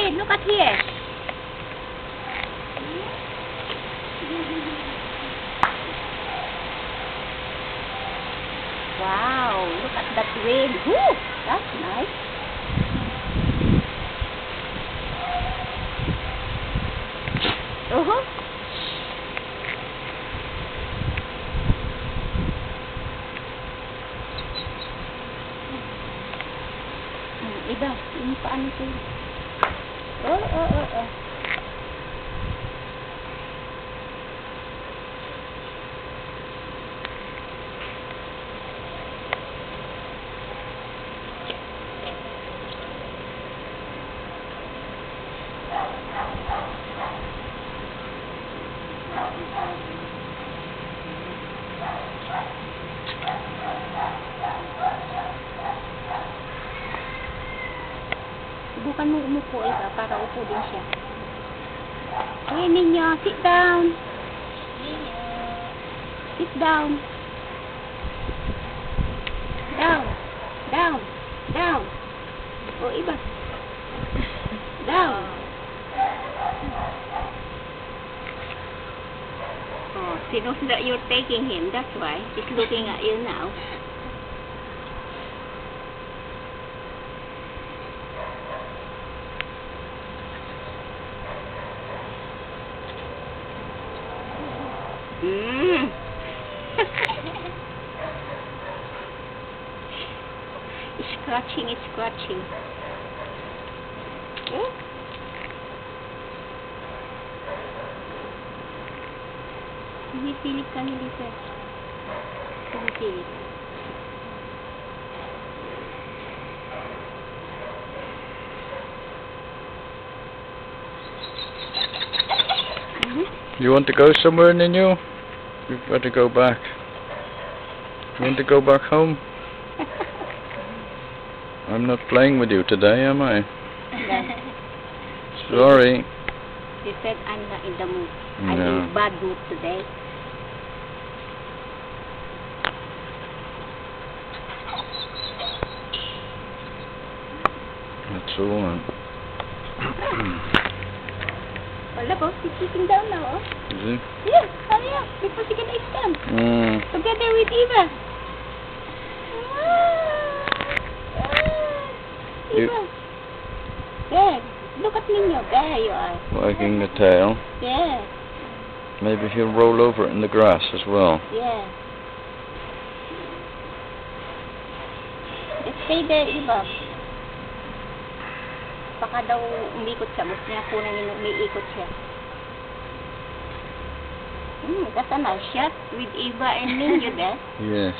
David, look at here. Wow, look at that wind. Woo, that's nice. Uh-huh. Iba, yung paano ito? Oh. Subukan mo umupo iba para upo din siya. Hey, Ninyo, sit down. Sit down. Down. Oh, iba. Down. Oh, he knows that you're taking him. That's why he's looking at you now. It's scratching. Oh. Pinipilit ka ni Lisa. Pinipilit. You want to go somewhere, Ninyo? We've got to go back. You want to go back home? I'm not playing with you today, am I? No. Sorry. He said I'm not in the mood. No. I'm in bad mood today. That's all. Wala po, he's sitting down now. Oh. Is he? Yeah, hurry up before she can stand. Together with Eva. Eva. There, look at Ninyo. There you are. Wagging the tail. Yeah. Maybe he'll roll over in the grass as well. Yeah. Just stay there, Eva. Baka daw umikot siya. Gusto niya kunan yung umiikot siya. That's a nice shot with Eva and Ninyo there. Yes.